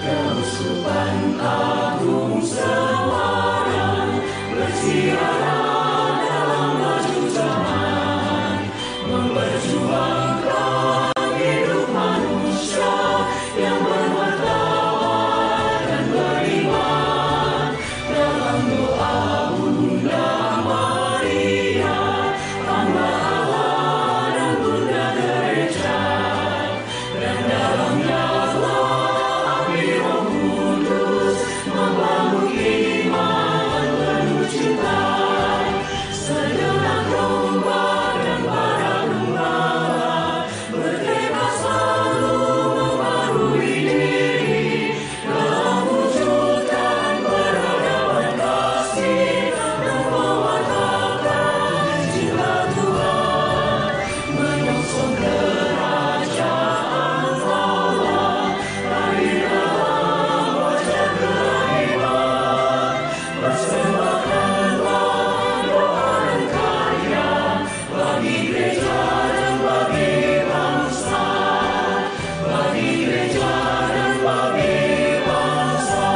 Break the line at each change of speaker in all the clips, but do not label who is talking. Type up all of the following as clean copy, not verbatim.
keuskupan agung semarang bersiaran dalam laju zaman, memperjuangkan hidup manusia yang bermartabat dan beriman. Dalam doa Bunda Maria, hamba Allah dan Bunda Gereja, dan dalamnya api Roh Kudus membangun iman penuh cinta. Segenap domba dan para gembala bertekad selalu membarui diri dalam wujudkan peradaban kasih dan mewartakan cinta Tuhan, menyongsong kerajaan Allah hadir dalam wajah kelahiran. Persembahkanlah doa dan karya bagi gereja dan bagi bangsa, bagi gereja dan bagi bangsa.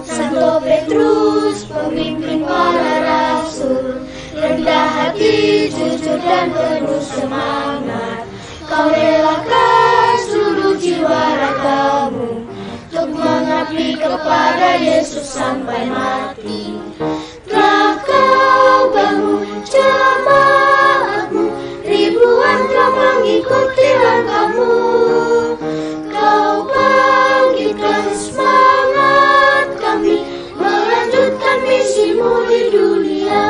Santo Petrus, pemimpin para rasul, rendah hati, jujur dan penuh semangat. Kau relakan seluruh jiwa ragamu untuk mengabdi kepada Yesus sampai mati. Telah kau bangun jemaatmu, ribuan telah mengikuti langkahmu. Kau bangkitkan semangat kami melanjutkan misimu di dunia.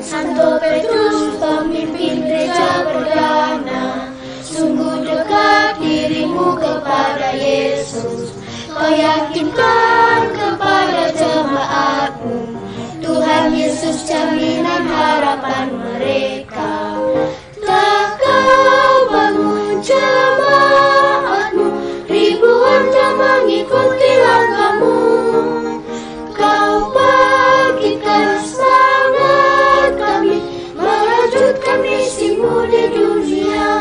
Santo Petrus, pemimpin gereja perdana, sungguh dekat dirimu kepada Yesus. Kau yakinkan kepada jemaatmu, Tuhan Yesus jaminan harapan mereka. Telah kau bangun jemaatmu, ribuan telah mengikuti langkahmu. Kau bangkitkan semangat kami melanjutkan misimu di dunia.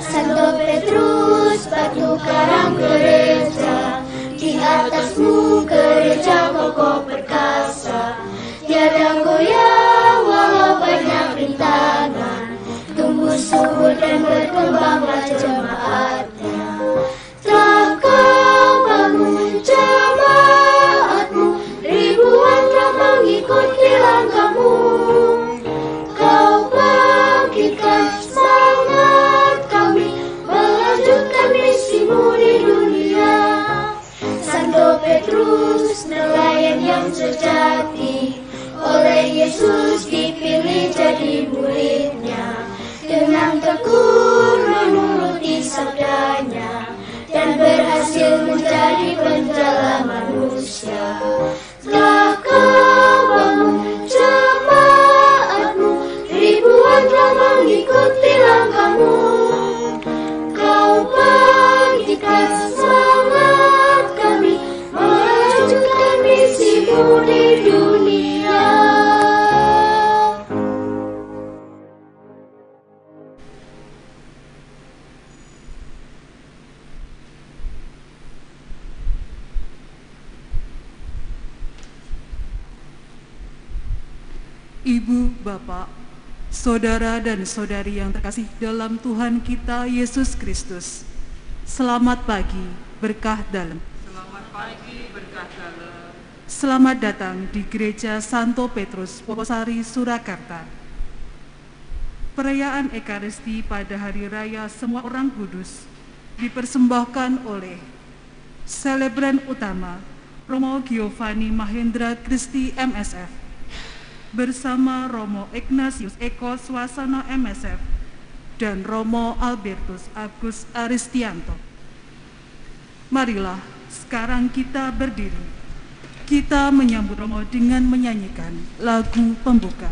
Santo Petrus, batu karang gereja, di atasmu gereja kokoh perkasa. Tiada goyah walau banyak rintangan, tumbuh subur dan berkembanglah jemaatnya. Telah kau bangun jemaatmu, ribuan telah mengikuti langkahmu. Kau bangkitkan semangat kami melanjutkan misimu di dunia. Santo Petrus, nelayan yang sejati, oleh Yesus dipilih jadi muridnya. Dengan tekun menuruti sabdanya dan berhasil menjadi penjala manusia. Telah kau bangun jemaatmu, ribuan telah mengikuti langkahmu. Kau bangkitkan semangat kami melanjutkan misimu di dunia.
Ibu, Bapak, saudara dan saudari yang terkasih dalam Tuhan kita Yesus Kristus. Selamat pagi, berkah dalam.
Selamat pagi, berkah dalam.
Selamat datang di Gereja Santo Petrus, Wonosari, Surakarta. Perayaan Ekaristi pada Hari Raya Semua Orang Kudus dipersembahkan oleh selebran utama Romo Giovanni Mahendra Christi MSF. bersama Romo Ignatius Eko Swasana MSF dan Romo Albertus Agus Aristianto. Marilah sekarang kita berdiri. Kita menyambut Romo dengan menyanyikan lagu pembuka.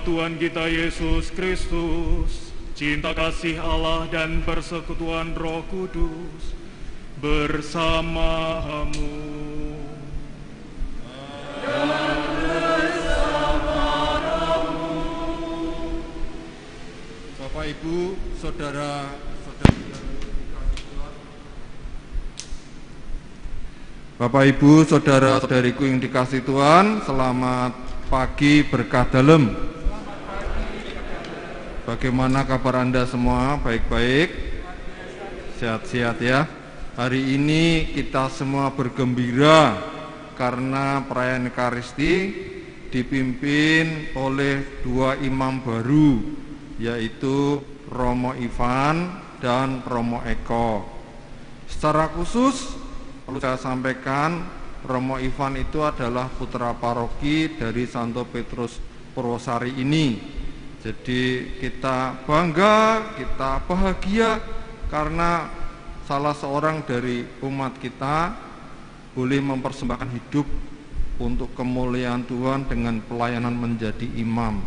Tuhan kita Yesus Kristus, cinta kasih Allah dan persekutuan Roh Kudus bersamamu.
Bapak Ibu, saudara, Bapak Ibu, saudara-saudariku yang dikasihi Tuhan, selamat pagi berkah dalem. Bagaimana kabar Anda semua? Baik-baik? Sehat-sehat ya? Hari ini kita semua bergembira karena perayaan Ekaristi dipimpin oleh dua imam baru, yaitu Romo Ivan dan Romo Eko. Secara khusus perlu saya sampaikan, Romo Ivan itu adalah putra paroki dari Santo Petrus Purwosari ini. Jadi kita bangga, kita bahagia karena salah seorang dari umat kita boleh mempersembahkan hidup untuk kemuliaan Tuhan dengan pelayanan menjadi imam.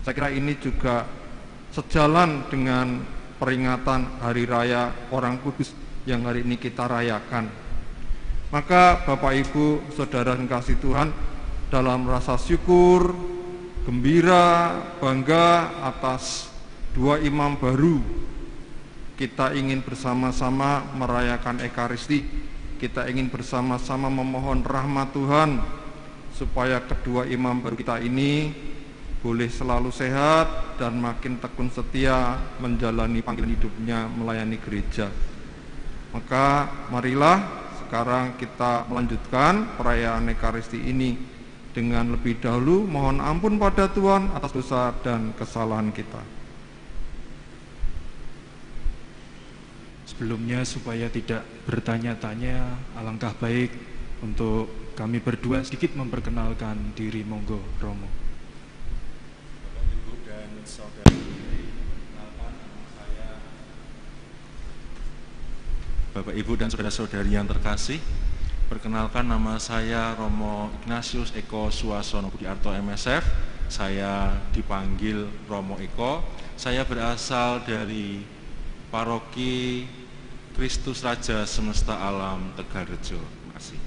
Saya kira ini juga sejalan dengan peringatan Hari Raya Orang Kudus yang hari ini kita rayakan. Maka Bapak Ibu, Saudara yang kasih Tuhan, dalam rasa syukur, gembira, bangga atas dua imam baru, kita ingin bersama-sama merayakan Ekaristi. Kita ingin bersama-sama memohon rahmat Tuhan supaya kedua imam baru kita ini boleh selalu sehat dan makin tekun setia menjalani panggilan hidupnya melayani gereja. Maka marilah sekarang kita melanjutkan perayaan Ekaristi ini dengan lebih dahulu mohon ampun pada Tuhan atas dosa dan kesalahan kita.
Sebelumnya, supaya tidak bertanya-tanya, alangkah baik untuk kami berdua sedikit memperkenalkan diri. Monggo Romo.
Bapak, Ibu, dan saudari, perkenalkan nama saya. Bapak, Ibu, dan saudara-saudari yang terkasih, perkenalkan nama saya Romo Ignatius Eko Swasana Budiarto MSF. Saya dipanggil Romo Eko. Saya berasal dari Paroki Kristus Raja Semesta Alam Tegalrejo. Terima kasih.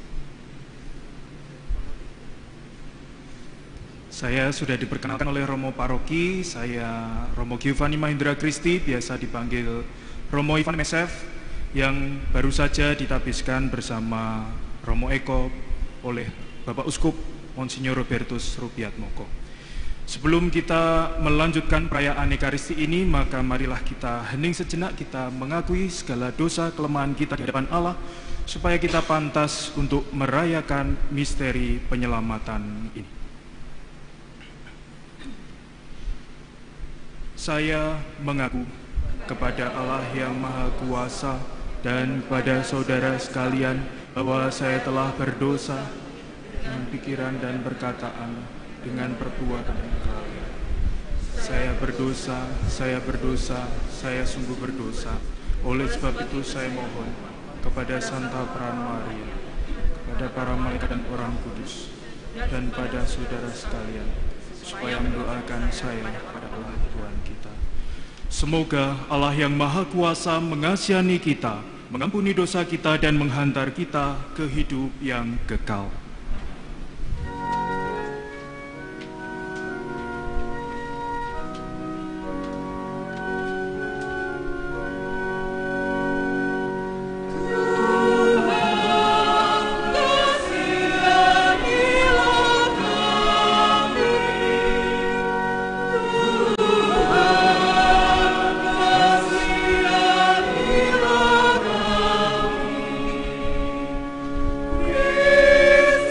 Saya sudah diperkenalkan oleh Romo Paroki. Saya Romo Giovanni Mahendra Kristi, biasa dipanggil Romo Ivan MSF, yang baru saja ditabiskan bersama Romo Eko oleh Bapak Uskup Monsinyur Robertus Rupiatmoko. Sebelum kita melanjutkan perayaan Ekaristi ini, maka marilah kita hening sejenak, kita mengakui segala dosa kelemahan kita di hadapan Allah, supaya kita pantas untuk merayakan misteri penyelamatan ini. Saya mengaku kepada Allah yang Maha Kuasa dan kepada saudara sekalian bahwa saya telah berdosa dengan pikiran dan perkataan, dengan perbuatan yang kelalaian. Saya berdosa, saya sungguh berdosa. Oleh sebab itu saya mohon kepada Santa Peran Maria, kepada para malaikat dan orang kudus, dan pada saudara sekalian, supaya mendoakan saya pada Allah Tuhan kita. Semoga Allah yang Maha Kuasa mengasihani kita, mengampuni dosa kita, dan menghantar kita ke hidup yang kekal.
Yes.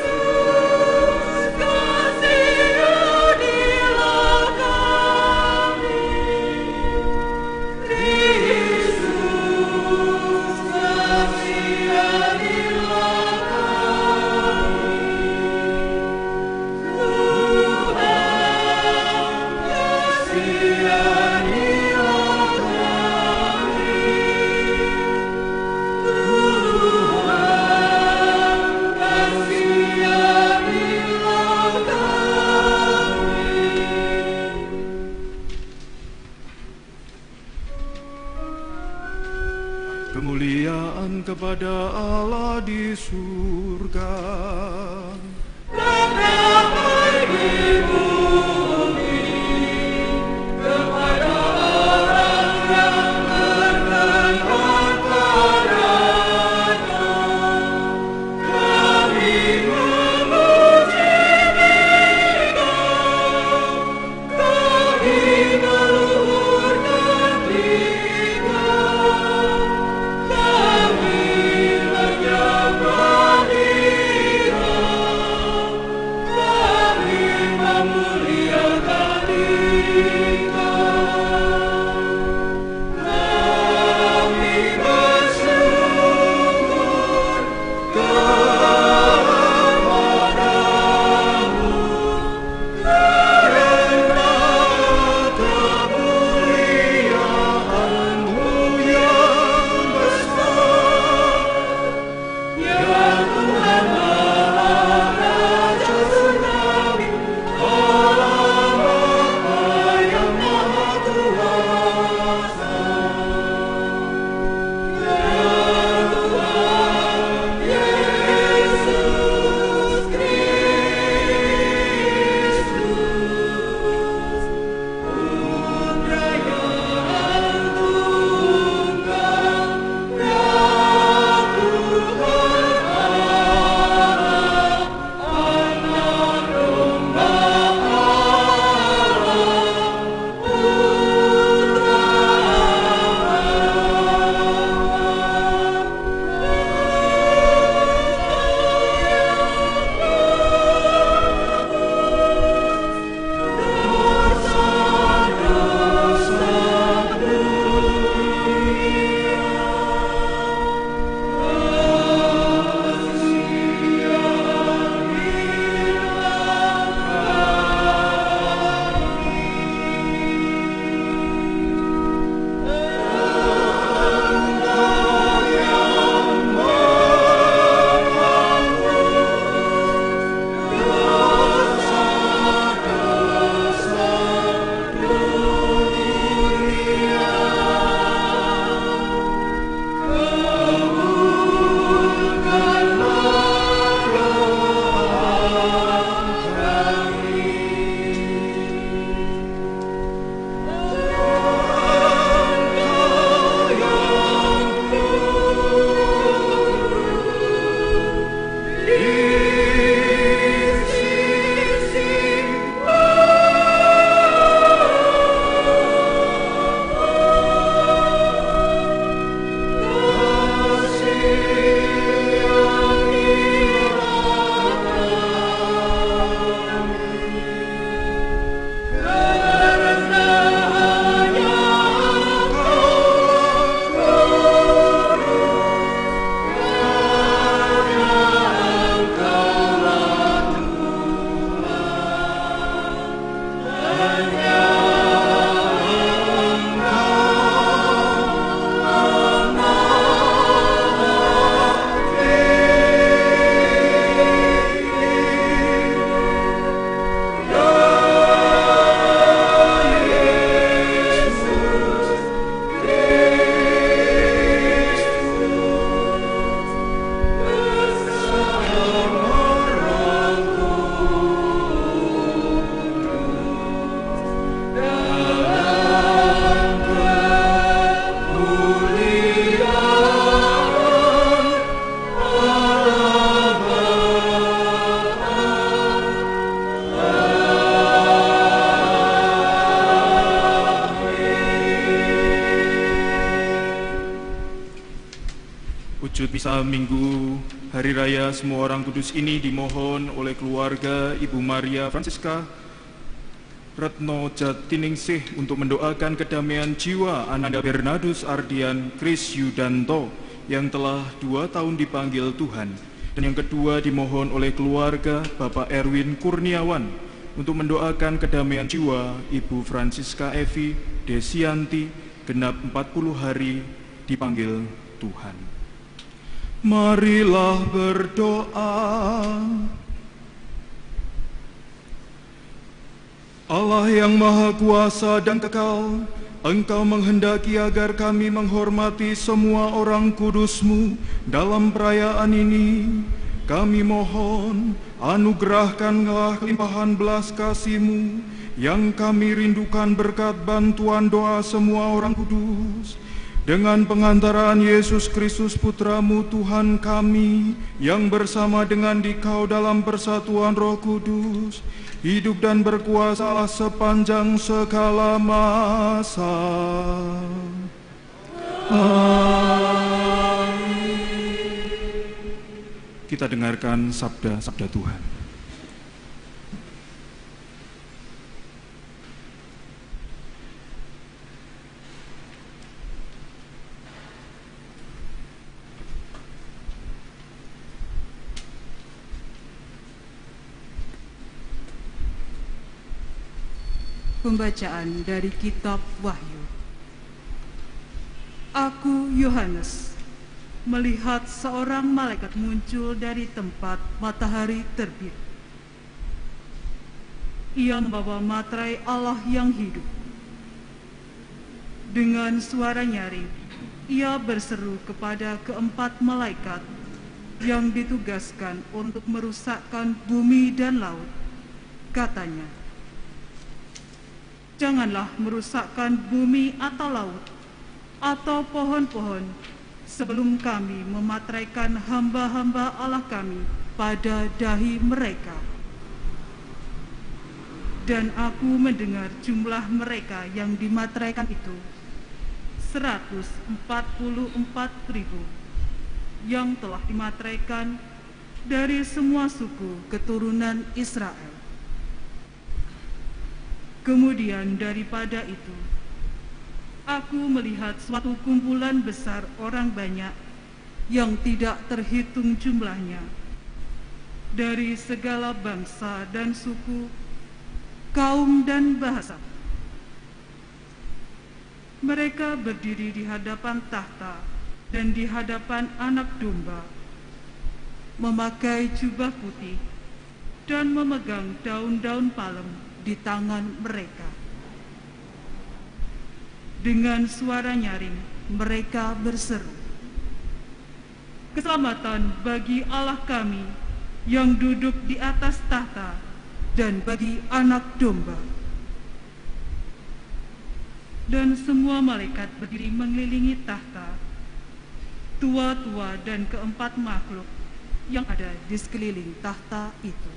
Misa Minggu Hari Raya Semua Orang Kudus ini dimohon oleh keluarga Ibu Maria Francisca Retno Jatiningsih untuk mendoakan kedamaian jiwa Ananda Bernardus Ardian Kris Yudanto yang telah 2 tahun dipanggil Tuhan. Dan yang kedua dimohon oleh keluarga Bapak Erwin Kurniawan untuk mendoakan kedamaian jiwa Ibu Francisca Evi Desianti genap 40 hari dipanggil Tuhan. Marilah berdoa. Allah yang Maha Kuasa dan Kekal, Engkau menghendaki agar kami menghormati semua orang kudus-Mu dalam perayaan ini. Kami mohon, anugerahkanlah limpahan belas kasih-Mu yang kami rindukan berkat bantuan doa semua orang kudus. Dengan pengantaraan Yesus Kristus Putra-Mu Tuhan kami, yang bersama dengan Dikau dalam persatuan Roh Kudus, hidup dan berkuasa sepanjang segala masa. Amin. Kita dengarkan sabda-sabda Tuhan.
Pembacaan dari Kitab Wahyu. Aku, Yohanes, melihat seorang malaikat muncul dari tempat matahari terbit. Ia membawa materai Allah yang hidup. Dengan suara nyaring, ia berseru kepada keempat malaikat yang ditugaskan untuk merusakkan bumi dan laut. Katanya, janganlah merusakkan bumi atau laut, atau pohon-pohon, sebelum kami memateraikan hamba-hamba Allah kami pada dahi mereka. Dan aku mendengar jumlah mereka yang dimateraikan itu, 144.000, yang telah dimateraikan dari semua suku keturunan Israel. Kemudian daripada itu, aku melihat suatu kumpulan besar orang banyak yang tidak terhitung jumlahnya, dari segala bangsa dan suku, kaum dan bahasa. Mereka berdiri di hadapan tahta dan di hadapan Anak Domba, memakai jubah putih dan memegang daun-daun palem di tangan mereka. Dengan suara nyaring mereka berseru, keselamatan bagi Allah kami yang duduk di atas tahta dan bagi Anak Domba. Dan semua malaikat berdiri mengelilingi tahta, tua-tua dan keempat makhluk yang ada di sekeliling tahta itu.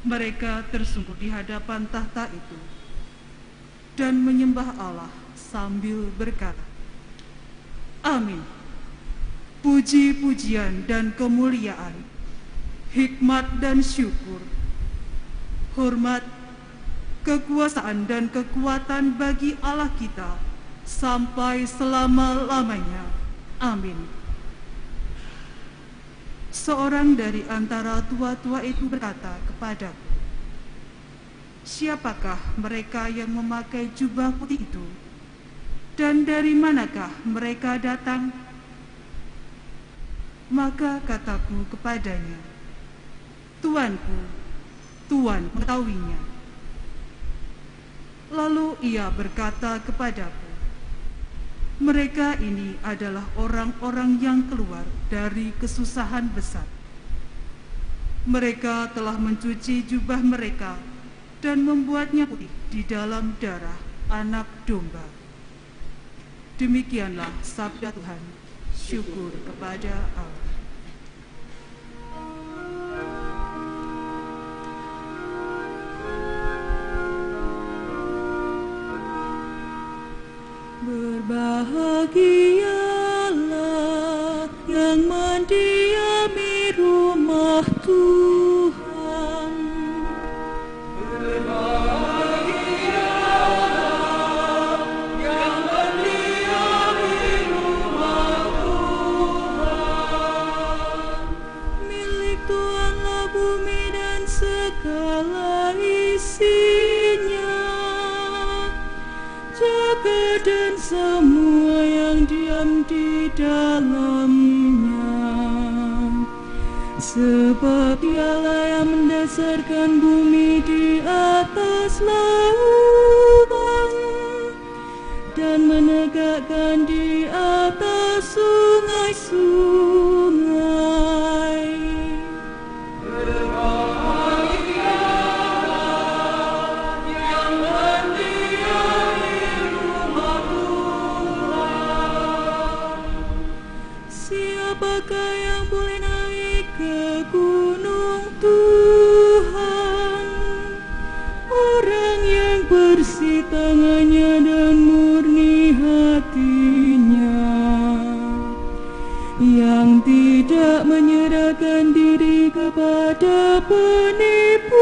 Mereka tersungkur di hadapan tahta itu dan menyembah Allah sambil berkata, Amin. Puji-pujian dan kemuliaan, hikmat dan syukur, hormat, kekuasaan dan kekuatan bagi Allah kita sampai selama-lamanya. Amin. Seorang dari antara tua-tua itu berkata kepadaku, siapakah mereka yang memakai jubah putih itu? Dan dari manakah mereka datang? Maka kataku kepadanya, Tuanku, Tuan mengetahuinya. Lalu ia berkata kepadaku, mereka ini adalah orang-orang yang keluar dari kesusahan besar. Mereka telah mencuci jubah mereka dan membuatnya putih di dalam darah Anak Domba. Demikianlah sabda Tuhan. Syukur kepada Allah.
Berbahagialah
segala isinya, jagat dan semua yang diam di dalamnya. Sebab Dialah yang mendasarkan bumi di atas lautan dan menegakkan di atas sungai-sungai. Siapakah yang boleh naik ke gunung Tuhan? Orang yang bersih tangannya dan murni hatinya, yang tidak menyerahkan diri kepada penipuan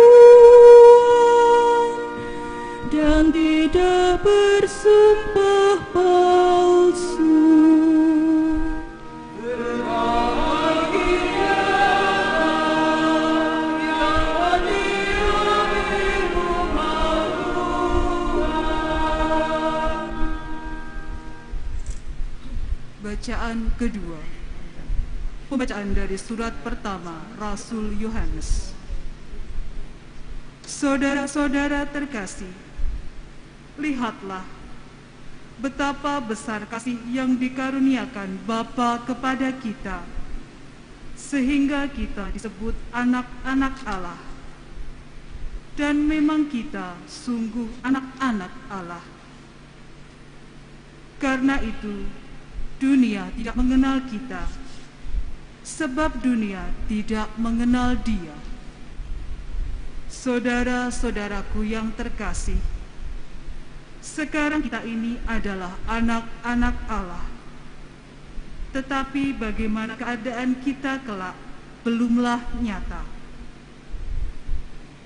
dan tidak bersumpah palsu. Bacaan kedua. Pembacaan dari surat pertama Rasul Yohanes. Saudara-saudara terkasih, lihatlah betapa besar kasih yang dikaruniakan Bapa kepada kita, sehingga kita disebut anak-anak Allah. Dan memang kita sungguh anak-anak Allah. Karena itu, dunia tidak mengenal kita, sebab dunia tidak mengenal Dia. Saudara-saudaraku yang terkasih, sekarang kita ini adalah anak-anak Allah. Tetapi bagaimana keadaan kita kelak belumlah nyata.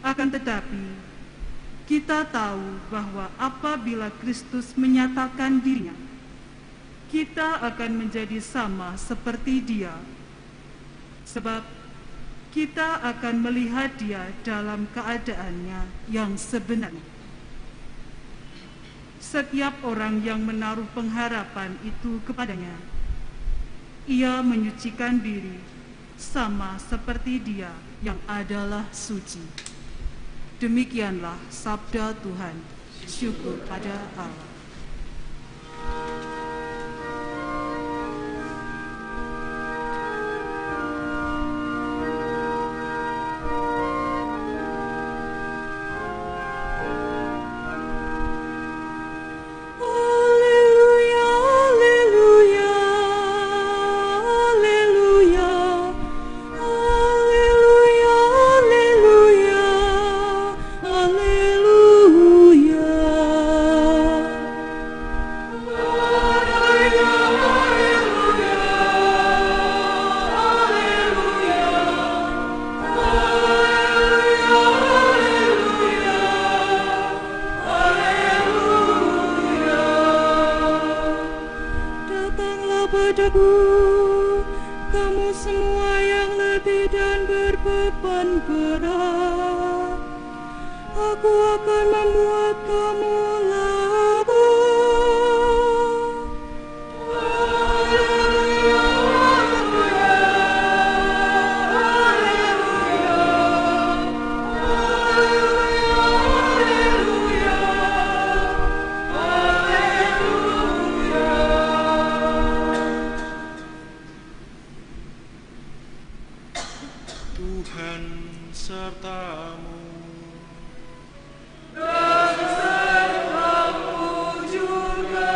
Akan tetapi, kita tahu bahwa apabila Kristus menyatakan dirinya, kita akan menjadi sama seperti Dia, sebab kita akan melihat Dia dalam keadaannya yang sebenarnya. Setiap orang yang menaruh pengharapan itu kepadanya, ia menyucikan diri sama seperti Dia yang adalah suci. Demikianlah sabda Tuhan. Syukur pada Allah. Kamu semua yang letih dan berbeban berat, aku akan membuat kamu lapar.
Tuhan sertamu.
Dan sertamu juga.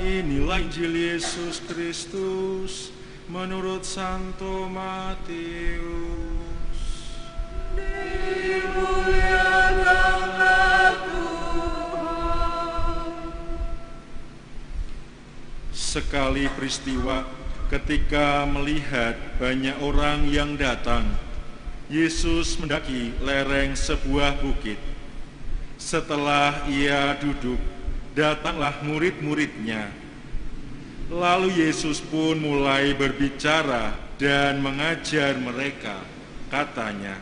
Inilah Injil Yesus Kristus menurut Santo Matius.
Dimuliakanlah Tuhan.
Sekali peristiwa ketika melihat banyak orang yang datang, Yesus mendaki lereng sebuah bukit. Setelah ia duduk, datanglah murid-muridnya. Lalu Yesus pun mulai berbicara dan mengajar mereka. Katanya,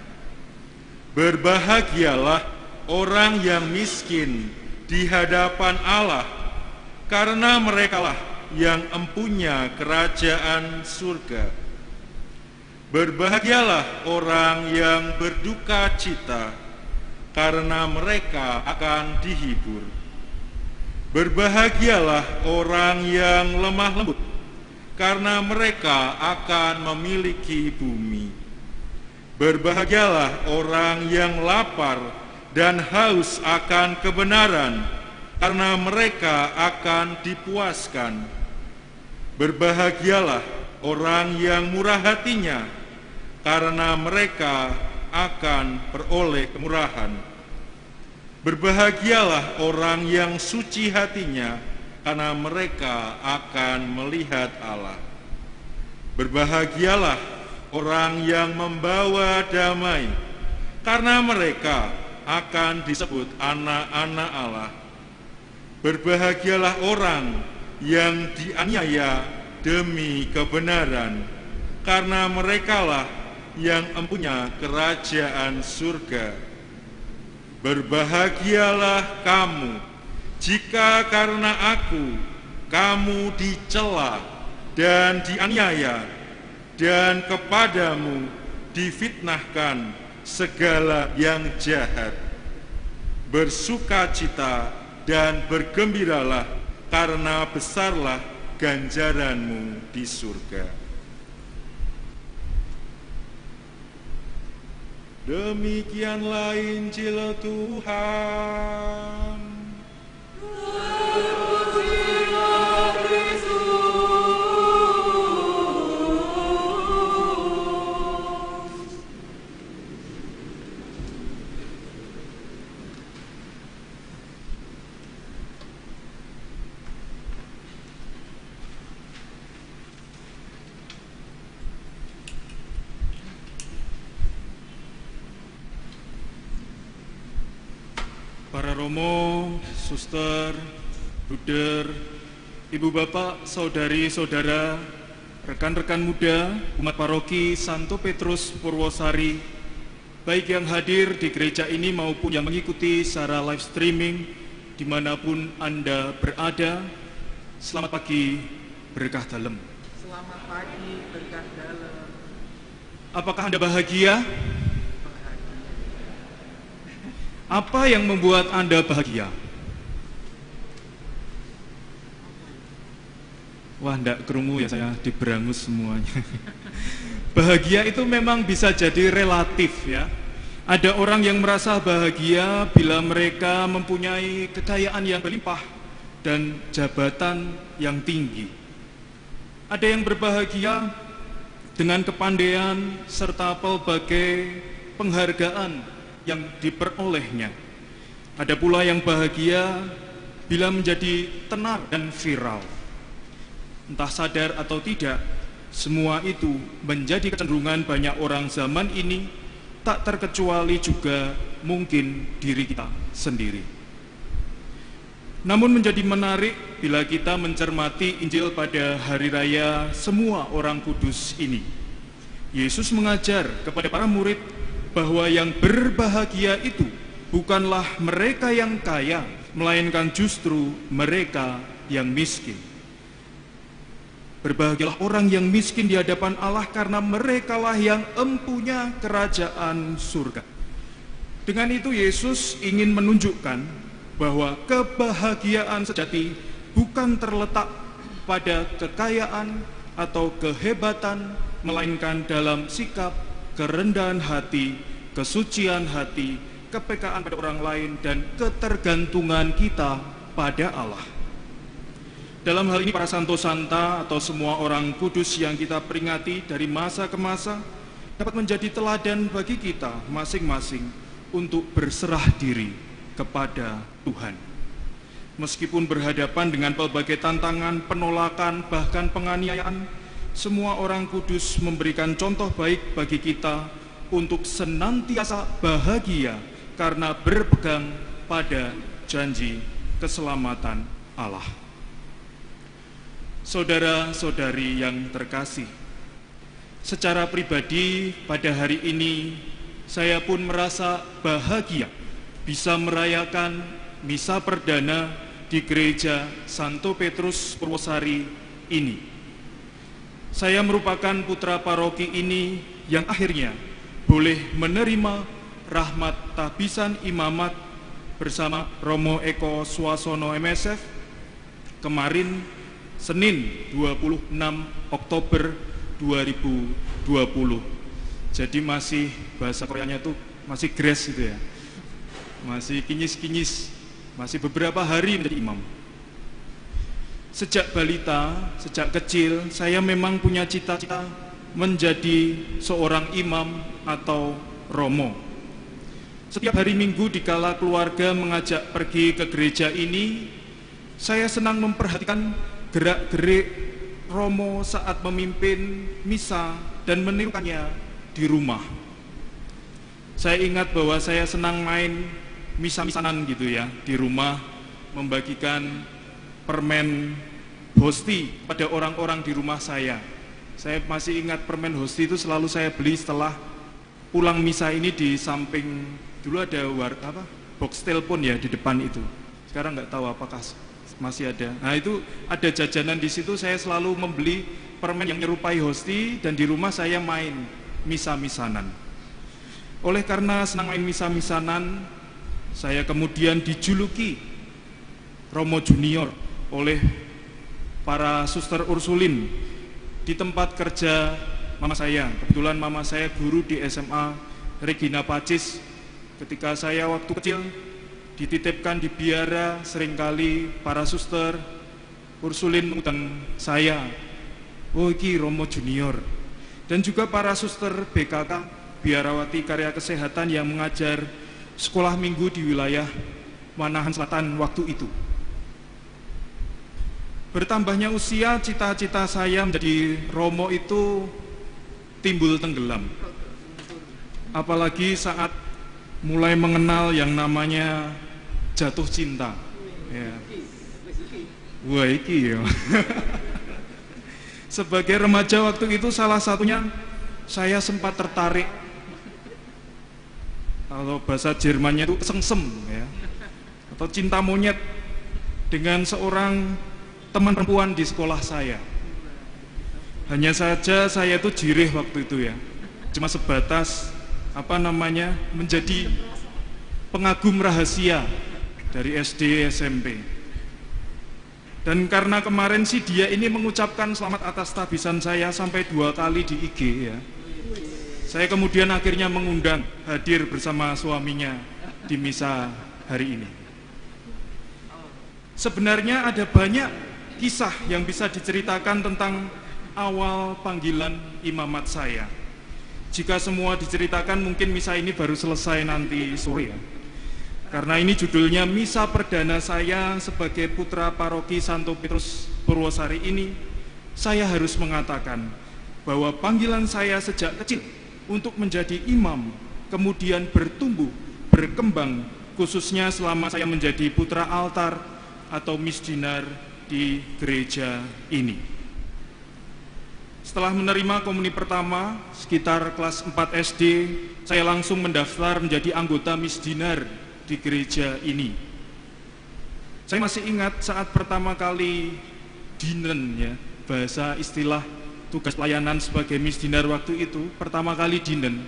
Berbahagialah orang yang miskin di hadapan Allah, karena merekalah yang empunya kerajaan surga. Berbahagialah orang yang berduka cita, karena mereka akan dihibur. Berbahagialah orang yang lemah lembut, karena mereka akan memiliki bumi. Berbahagialah orang yang lapar dan haus akan kebenaran, karena mereka akan dipuaskan. Berbahagialah orang yang murah hatinya, karena mereka akan peroleh kemurahan. Berbahagialah orang yang suci hatinya, karena mereka akan melihat Allah. Berbahagialah orang yang membawa damai, karena mereka akan disebut anak-anak Allah. Berbahagialah orang yang dianiaya demi kebenaran, karena merekalah yang empunya kerajaan surga. Berbahagialah kamu jika karena aku kamu dicela dan dianiaya, dan kepadamu difitnahkan segala yang jahat. Bersukacita dan bergembiralah, karena besarlah ganjaranmu di surga. Demikianlah Injil Tuhan.
Para romo, suster, bruder, ibu bapak, saudari-saudara, rekan-rekan muda, umat paroki Santo Petrus Purwosari, baik yang hadir di gereja ini maupun yang mengikuti secara live streaming dimanapun Anda berada, selamat pagi, berkah dalem.
Selamat pagi, berkah dalem.
Apakah Anda bahagia? Apa yang membuat Anda bahagia? Wah, ndak kerungu ya, saya diberangus semuanya. Bahagia itu memang bisa jadi relatif ya. Ada orang yang merasa bahagia bila mereka mempunyai kekayaan yang berlimpah dan jabatan yang tinggi. Ada yang berbahagia dengan kepandaian serta pelbagai penghargaan yang diperolehnya. Ada pula yang bahagia bila menjadi tenar dan viral. Entah sadar atau tidak, semua itu menjadi kecenderungan banyak orang zaman ini, tak terkecuali juga mungkin diri kita sendiri. Namun menjadi menarik bila kita mencermati Injil pada hari raya semua orang kudus ini. Yesus mengajar kepada para murid bahwa yang berbahagia itu bukanlah mereka yang kaya, melainkan justru mereka yang miskin. Berbahagialah orang yang miskin di hadapan Allah, karena merekalah yang empunya kerajaan surga. Dengan itu Yesus ingin menunjukkan bahwa kebahagiaan sejati bukan terletak pada kekayaan atau kehebatan, melainkan dalam sikap kerendahan hati, kesucian hati, kepekaan pada orang lain, dan ketergantungan kita pada Allah. Dalam hal ini para santo santa atau semua orang kudus yang kita peringati dari masa ke masa dapat menjadi teladan bagi kita masing-masing untuk berserah diri kepada Tuhan. Meskipun berhadapan dengan pelbagai tantangan, penolakan, bahkan penganiayaan, semua orang kudus memberikan contoh baik bagi kita untuk senantiasa bahagia karena berpegang pada janji keselamatan Allah. Saudara-saudari yang terkasih, secara pribadi pada hari ini saya pun merasa bahagia bisa merayakan misa perdana di Gereja Santo Petrus Purwosari ini. Saya merupakan putra paroki ini yang akhirnya boleh menerima rahmat tahbisan imamat bersama Romo Eko Suasono MSF kemarin Senin 26 Oktober 2020. Jadi masih bahasa Koreanya tuh masih gres gitu ya. Masih kinyis-kinyis, masih beberapa hari menjadi imam. Sejak balita, sejak kecil, saya memang punya cita-cita menjadi seorang imam atau romo. Setiap hari Minggu dikala keluarga mengajak pergi ke gereja ini, saya senang memperhatikan gerak-gerik romo saat memimpin misa dan menirukannya di rumah. Saya ingat bahwa saya senang main misa-misanan gitu ya, di rumah membagikan permen hosti pada orang-orang di rumah saya. Saya masih ingat permen hosti itu selalu saya beli setelah pulang misa ini. Di samping dulu ada box telepon ya di depan itu. Sekarang nggak tahu apakah masih ada. Nah itu ada jajanan di situ. Saya selalu membeli permen yang menyerupai hosti dan di rumah saya main misa-misanan. Oleh karena senang main misa-misanan, saya kemudian dijuluki Romo Junior oleh para suster Ursulin di tempat kerja mama saya. Kebetulan mama saya guru di SMA Regina Pacis. Ketika saya waktu kecil dititipkan di biara, seringkali para suster Ursulin mengundang saya, oh iki Romo Junior. Dan juga para suster BKK, Biarawati Karya Kesehatan yang mengajar sekolah minggu di wilayah Manahan Selatan waktu itu. Bertambahnya usia, cita-cita saya menjadi romo itu timbul tenggelam. Apalagi saat mulai mengenal yang namanya jatuh cinta. Ya. Wah iki ya. Sebagai remaja waktu itu salah satunya saya sempat tertarik, atau bahasa Jermannya itu kesengsem ya, atau cinta monyet dengan seorang teman perempuan di sekolah saya. Hanya saja saya itu jirih waktu itu ya, cuma sebatas menjadi pengagum rahasia dari SD SMP. Dan karena kemarin sih dia ini mengucapkan selamat atas tahbisan saya sampai 2 kali di IG ya, saya kemudian akhirnya mengundang hadir bersama suaminya di misa hari ini. Sebenarnya ada banyak kisah yang bisa diceritakan tentang awal panggilan imamat saya. Jika semua diceritakan mungkin misa ini baru selesai nanti sore ya. Karena ini judulnya misa perdana saya sebagai putra paroki Santo Petrus Purwosari ini, saya harus mengatakan bahwa panggilan saya sejak kecil untuk menjadi imam kemudian bertumbuh, berkembang, khususnya selama saya menjadi putra altar atau misdinar di gereja ini. Setelah menerima komuni pertama sekitar kelas 4 SD, saya langsung mendaftar menjadi anggota misdinar di gereja ini. Saya masih ingat saat pertama kali dinen ya, bahasa istilah tugas pelayanan sebagai misdinar waktu itu, pertama kali dinen.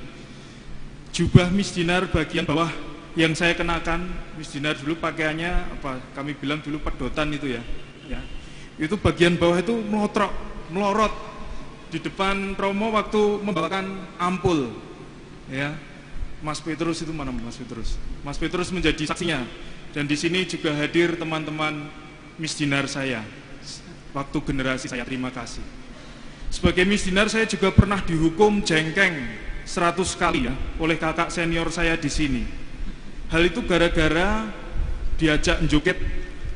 Jubah misdinar bagian bawah yang saya kenakan, misdinar dulu pakaiannya kami bilang dulu pedotan itu ya. Ya, itu bagian bawah itu melorot di depan romo waktu membawakan ampul ya. Mas Petrus itu mana Mas Petrus? Mas Petrus menjadi saksinya. Dan di sini juga hadir teman-teman misdinar saya waktu generasi saya. Terima kasih. Sebagai misdinar saya juga pernah dihukum jengkeng 100 kali ya oleh kakak senior saya di sini. Hal itu gara-gara diajak joget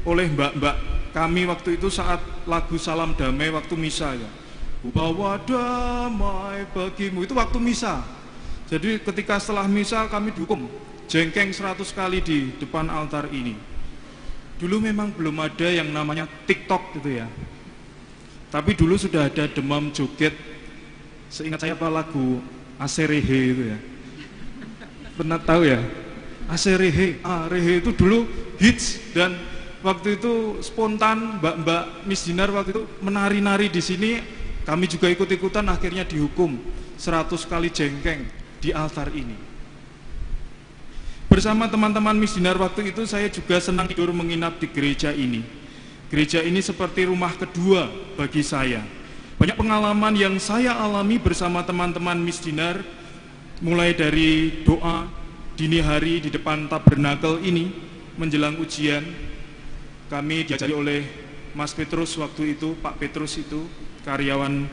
oleh mbak-mbak kami waktu itu saat lagu Salam Damai waktu misa ya. Bawa damai bagimu, itu waktu misa. Jadi ketika setelah misa kami dihukum jengkeng 100 kali di depan altar ini. Dulu memang belum ada yang namanya TikTok gitu ya. Tapi dulu sudah ada demam joget. Seingat saya lagu Aserehe itu ya. Pernah tahu ya? AC Rehe. Rehe itu dulu hits dan waktu itu spontan mbak-mbak misdinar waktu itu menari-nari di sini. Kami juga ikut-ikutan, akhirnya dihukum 100 kali jengkeng di altar ini. Bersama teman-teman misdinar waktu itu saya juga senang tidur menginap di gereja ini. Gereja ini seperti rumah kedua bagi saya. Banyak pengalaman yang saya alami bersama teman-teman misdinar, mulai dari doa dini hari di depan tabernakel ini menjelang ujian. Kami diajari oleh Mas Petrus waktu itu, Pak Petrus itu, karyawan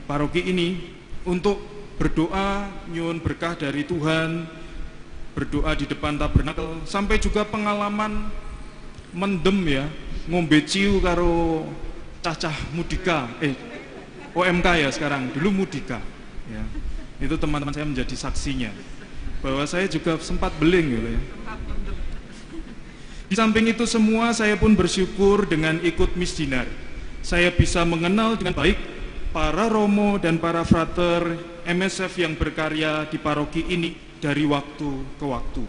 paroki ini, untuk berdoa nyuwun berkah dari Tuhan, berdoa di depan tabernakel, sampai juga pengalaman mendem ya, ngombe ciu karo cacah Mudika, OMK ya sekarang, dulu Mudika ya. Itu teman-teman saya menjadi saksinya bahwa saya juga sempat beling gitu ya. Di samping itu semua saya pun bersyukur dengan ikut misdinar. Saya bisa mengenal dengan baik para romo dan para frater MSF yang berkarya di paroki ini dari waktu ke waktu.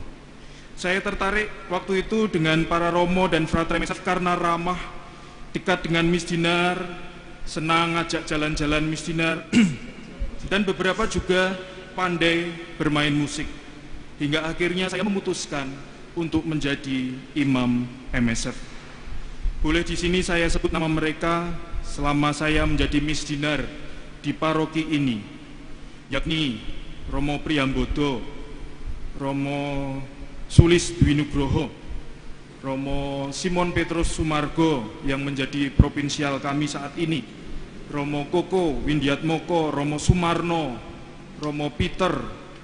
Saya tertarik waktu itu dengan para romo dan frater MSF karena ramah, dekat dengan misdinar, senang ngajak jalan-jalan misdinar, dan beberapa juga pandai bermain musik. Hingga akhirnya saya memutuskan untuk menjadi imam MSF. Boleh di sini saya sebut nama mereka selama saya menjadi misdinar di paroki ini, yakni Romo Priyambodo, Romo Sulis Dwi Nugroho, Romo Simon Petrus Sumargo yang menjadi provinsial kami saat ini, Romo Koko Windiatmoko, Romo Sumarno, Romo Peter,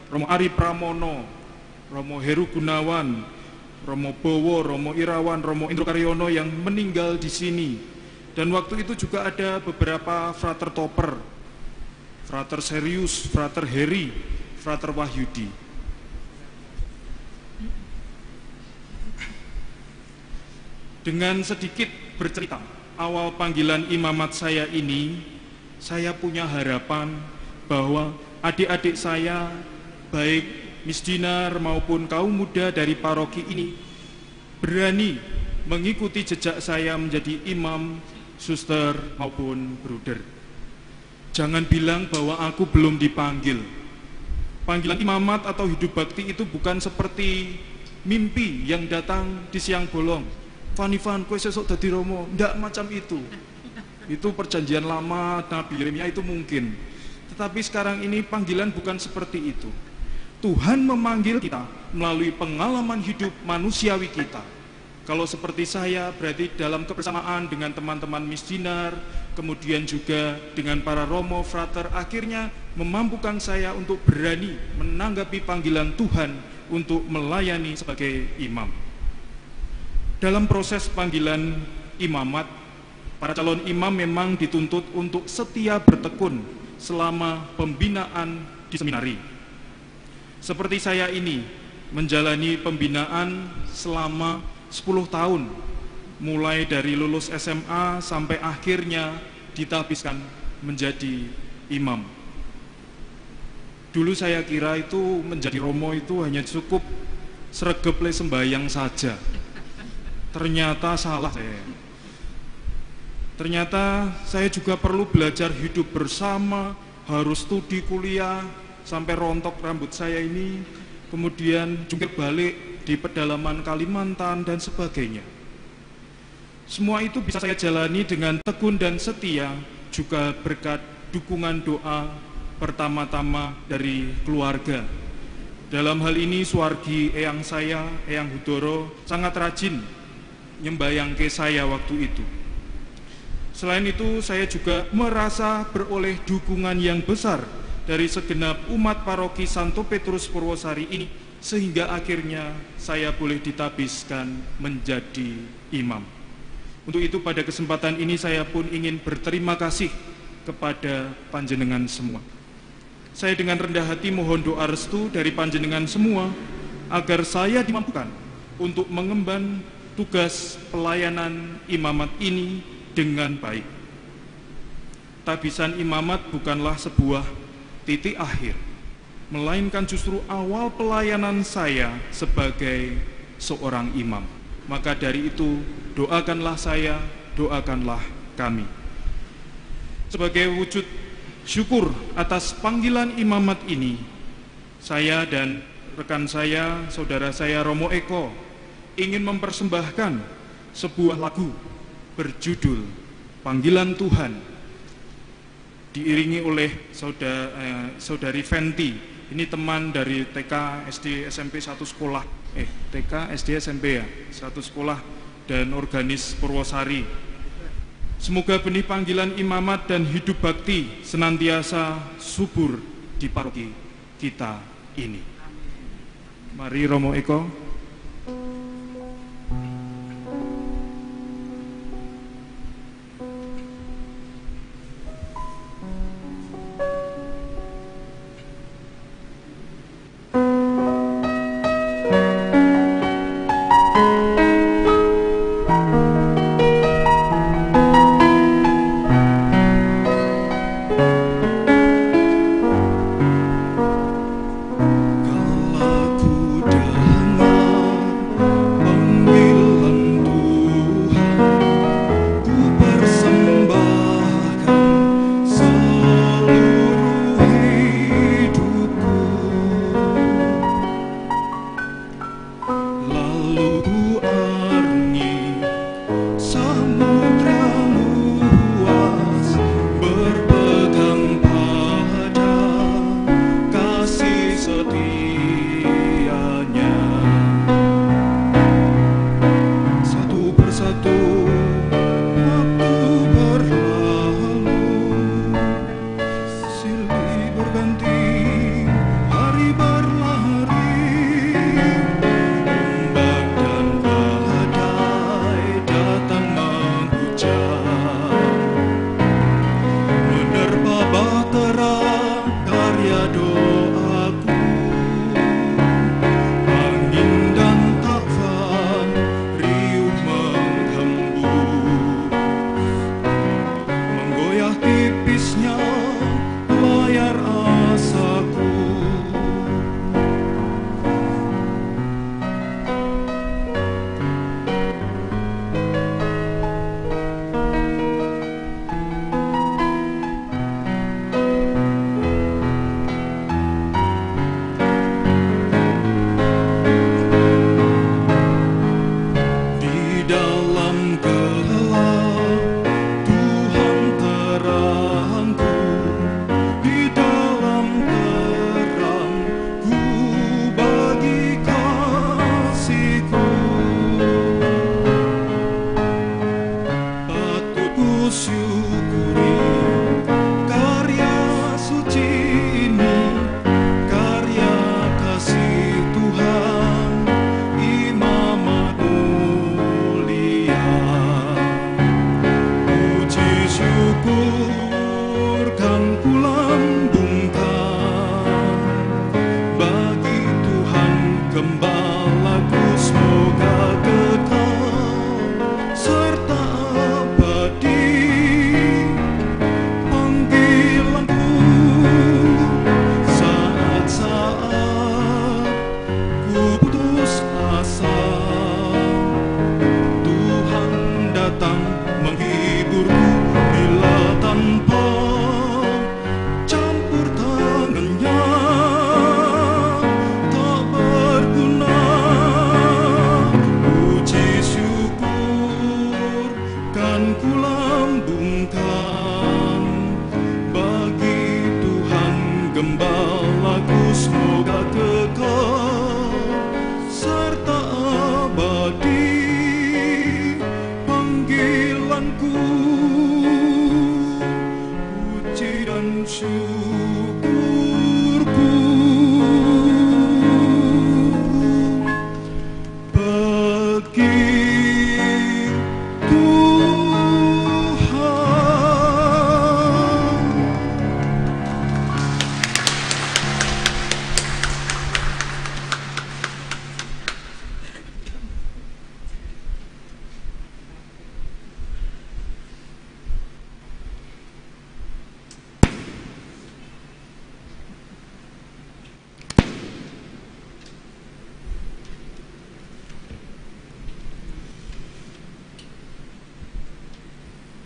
Romo Ari Pramono, Romo Heru Gunawan, Romo Bowo, Romo Irawan, Romo Indro Karyono yang meninggal di sini. Dan waktu itu juga ada beberapa frater topper, frater Serius, frater Heri, frater Wahyudi. Dengan sedikit bercerita awal panggilan imamat saya ini, saya punya harapan bahwa adik-adik saya, baik misdinar maupun kaum muda dari paroki ini, berani mengikuti jejak saya menjadi imam, suster maupun bruder. Jangan bilang bahwa aku belum dipanggil. Panggilan imamat atau hidup bakti itu bukan seperti mimpi yang datang di siang bolong. Van, kowe sesuk dadi romo. Ndak macam itu. Itu perjanjian lama, Nabi Yeremia itu mungkin. Tetapi sekarang ini panggilan bukan seperti itu. Tuhan memanggil kita melalui pengalaman hidup manusiawi kita. Kalau seperti saya, berarti dalam kebersamaan dengan teman-teman misdinar, kemudian juga dengan para romo, frater, akhirnya memampukan saya untuk berani menanggapi panggilan Tuhan untuk melayani sebagai imam. Dalam proses panggilan imamat, para calon imam memang dituntut untuk setia bertekun selama pembinaan di seminari. Seperti saya ini menjalani pembinaan selama 10 tahun, mulai dari lulus SMA sampai akhirnya ditahbiskan menjadi imam. Dulu saya kira itu menjadi romo itu hanya cukup sregep le sembahyang saja. Ternyata salah saya. Ternyata saya juga perlu belajar hidup bersama, harus studi kuliah, sampai rontok rambut saya ini, kemudian jungkir balik di pedalaman Kalimantan dan sebagainya. Semua itu bisa saya jalani dengan tekun dan setia, juga berkat dukungan doa pertama-tama dari keluarga. Dalam hal ini Suwargi eyang saya, Eyang Hudoro, sangat rajin nyembayangke saya waktu itu. Selain itu saya juga merasa beroleh dukungan yang besar dari segenap umat paroki Santo Petrus Purwosari ini, sehingga akhirnya saya boleh ditahbiskan menjadi imam. Untuk itu pada kesempatan ini saya pun ingin berterima kasih kepada panjenengan semua. Saya dengan rendah hati mohon doa restu dari panjenengan semua agar saya dimampukan untuk mengemban tugas pelayanan imamat ini dengan baik. Tahbisan imamat bukanlah sebuah titik akhir, melainkan justru awal pelayanan saya sebagai seorang imam. Maka dari itu, doakanlah saya, doakanlah kami. Sebagai wujud syukur atas panggilan imamat ini, saya dan rekan saya, saudara saya Romo Eko, ingin mempersembahkan sebuah lagu berjudul Panggilan Tuhan, diiringi oleh saudari Fenty. Ini teman dari TK, SD, SMP satu sekolah. TK, SD, SMP ya, satu sekolah dan organis Purwosari. Semoga benih panggilan imamat dan hidup bakti senantiasa subur di paroki kita ini. Mari Romo Eko.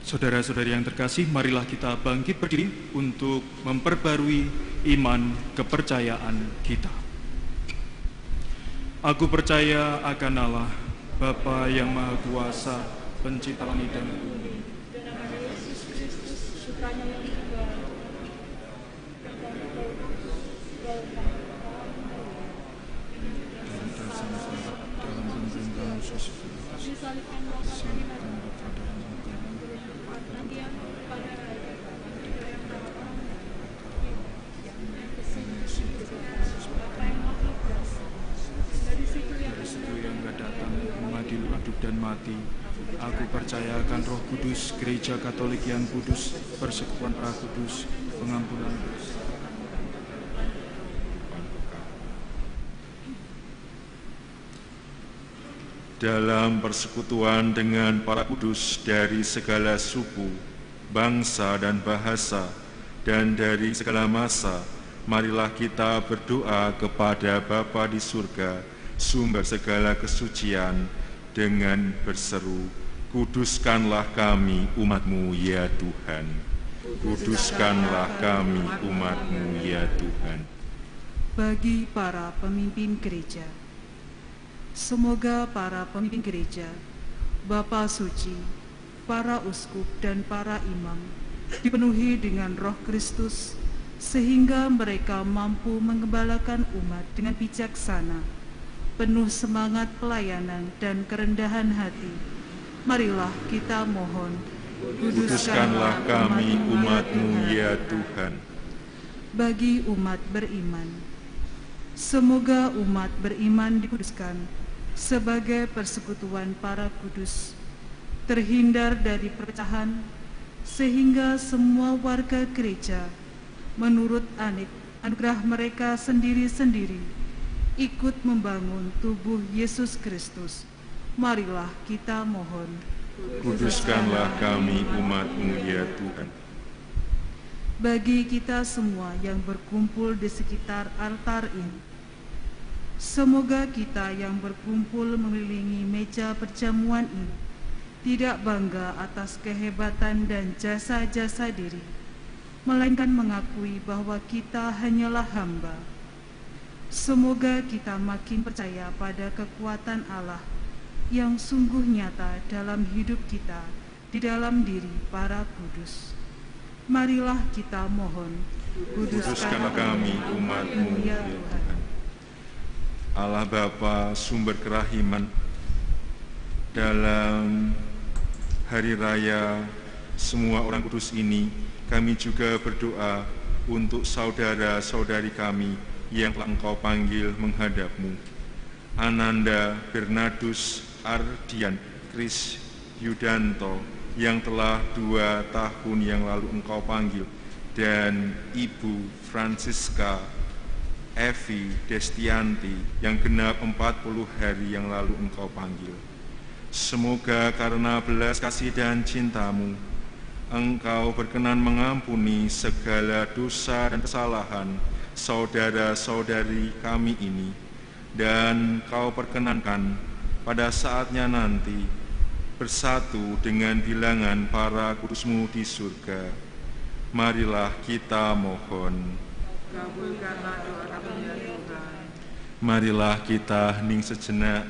Saudara-saudari yang terkasih, marilah kita bangkit berdiri untuk memperbarui iman kepercayaan kita. Aku percaya akan Allah, Bapa yang Maha Kuasa, Pencipta langit dan bumi,
dan akan Yesus Kristus, putranya yang tunggal, disalibkan Bapa dari nantian pada hari Bapa yang Maha Kuasa, dari situ yang
enggak datang mengadili hidup dan mati. Aku percaya akan Roh Kudus, Gereja Katolik yang kudus, persekutuan para kudus, pengampunan dosa.
Dalam persekutuan dengan para kudus dari segala suku, bangsa dan bahasa, dan dari segala masa, marilah kita berdoa kepada Bapa di surga, sumber segala kesucian, dengan berseru, kuduskanlah kami umat-Mu ya Tuhan. Kuduskanlah kami umat-Mu ya Tuhan.
Bagi para pemimpin gereja, semoga para pemimpin gereja, Bapa Suci, para uskup dan para imam dipenuhi dengan Roh Kristus, sehingga mereka mampu mengembalakan umat dengan bijaksana, penuh semangat pelayanan dan kerendahan hati. Marilah kita mohon,
kuduskanlah kami umat-Mu ya Tuhan.
Bagi umat beriman, semoga umat beriman dikuduskan sebagai persekutuan para kudus, terhindar dari perpecahan, sehingga semua warga gereja menurut anugerah mereka sendiri-sendiri ikut membangun tubuh Yesus Kristus. Marilah kita mohon,
kuduskanlah kami umat-Mu ya Tuhan.
Bagi kita semua yang berkumpul di sekitar altar ini, semoga kita yang berkumpul mengelilingi meja perjamuan ini tidak bangga atas kehebatan dan jasa-jasa diri, melainkan mengakui bahwa kita hanyalah hamba. Semoga kita makin percaya pada kekuatan Allah yang sungguh nyata dalam hidup kita di dalam diri para kudus. Marilah kita mohon,
kuduskanlah kami umat-Mu ya Tuhan. Allah Bapa sumber kerahiman, dalam hari raya semua orang kudus ini, kami juga berdoa untuk saudara-saudari kami yang telah Engkau panggil menghadap-Mu. Ananda Bernardus Ardian Kris Yudanto yang telah 2 tahun yang lalu Engkau panggil, dan Ibu Francisca Evi Destianti yang genap 40 hari yang lalu Engkau panggil. Semoga karena belas kasih dan cinta-Mu, Engkau berkenan mengampuni segala dosa dan kesalahan saudara-saudari kami ini, dan Kau perkenankan pada saatnya nanti bersatu dengan bilangan para kudus-Mu di surga. Marilah kita mohon.
Kabulkanlah doa kami ya Tuhan.
Marilah kita hening sejenak,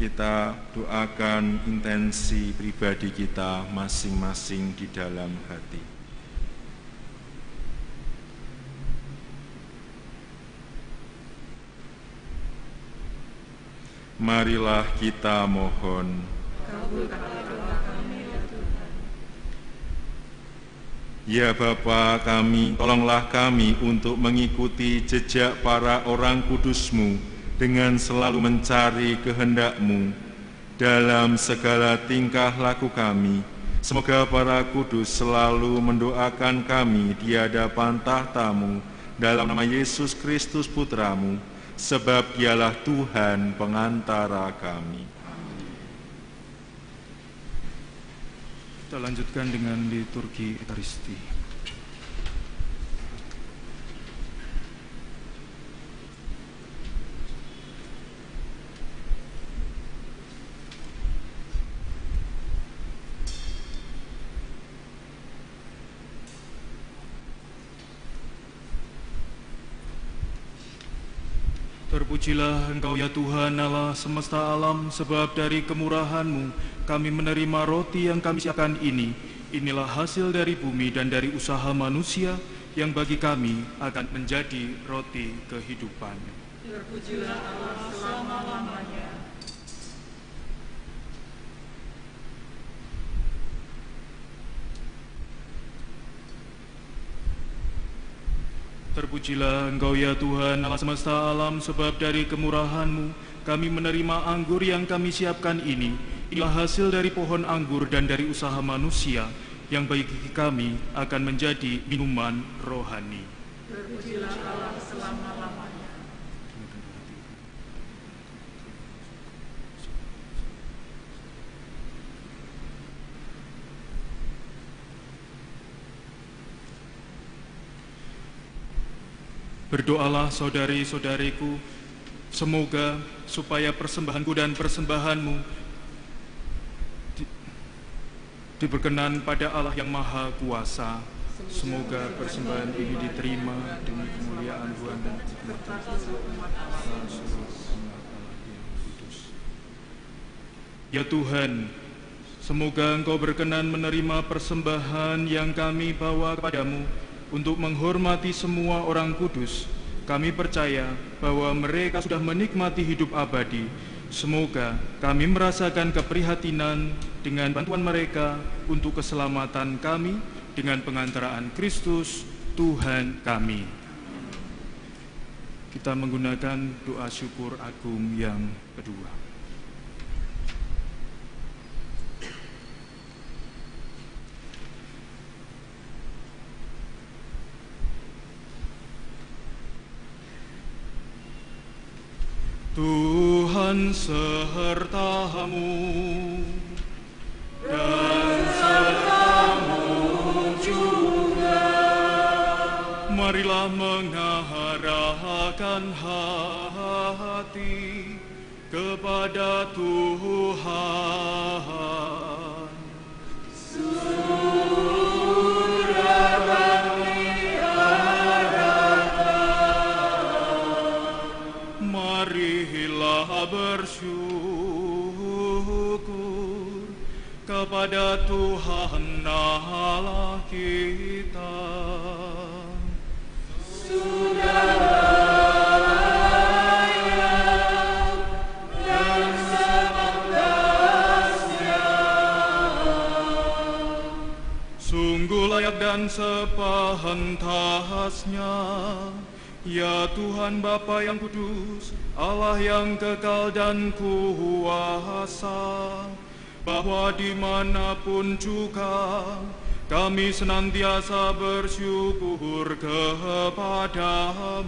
kita doakan intensi pribadi kita masing-masing di dalam hati. Marilah kita mohon.
Kabulkanlah doa kami ya Tuhan.
Ya Bapa kami, tolonglah kami untuk mengikuti jejak para orang kudus-Mu dengan selalu mencari kehendak-Mu dalam segala tingkah laku kami. Semoga para kudus selalu mendoakan kami di hadapan tahta-Mu dalam nama Yesus Kristus Putra-Mu, sebab Dialah Tuhan pengantara kami.
Kita lanjutkan dengan liturgi Ekaristi. Terpujilah Engkau ya Tuhan Allah semesta alam, sebab dari kemurahan-Mu kami menerima roti yang kami siapkan ini. Inilah hasil dari bumi dan dari usaha manusia yang bagi kami akan menjadi roti kehidupan.
Terpujilah Allah selama-lamanya.
Terpujilah Engkau ya Tuhan Allah semesta alam, sebab dari kemurahan-Mu kami menerima anggur yang kami siapkan ini. Inilah hasil dari pohon anggur dan dari usaha manusia yang bagi kami akan menjadi minuman rohani.
Terpujilah Allah selama-lamanya.
Berdoalah saudari-saudariku, semoga supaya persembahanku dan persembahanmu diberkenan pada Allah yang Maha Kuasa. Semoga persembahan ini diterima demi kemuliaan Tuhan dan hikmat Ya Tuhan, semoga Engkau berkenan menerima persembahan yang kami bawa kepadamu untuk menghormati semua orang kudus. Kami percaya bahwa mereka sudah menikmati hidup abadi. Semoga kami merasakan keprihatinan dengan bantuan mereka untuk keselamatan kami dengan pengantaraan Kristus Tuhan kami. Kita menggunakan doa syukur agung yang kedua. Tuhan sertamu dan sertamu juga. Marilah mengarahkan hati kepada Tuhan. Surah kami marilah bersyukur kepada Tuhan Allah kita. Sudah layak dan sepantasnya, sungguh layak dan sepantasnya, ya Tuhan Bapa yang kudus, Allah yang kekal dan kuasa, bahwa dimanapun juga kami senantiasa bersyukur kepadamu.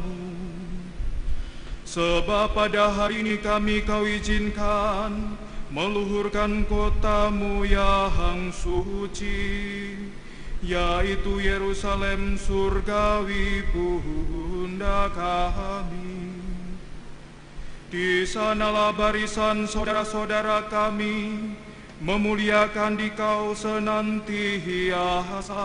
Sebab pada hari ini Kau izinkan meluhurkan kotamu yang suci, yaitu Yerusalem surgawi Bunda kami. Di sanalah barisan saudara-saudara kami memuliakan Dikau senantiasa.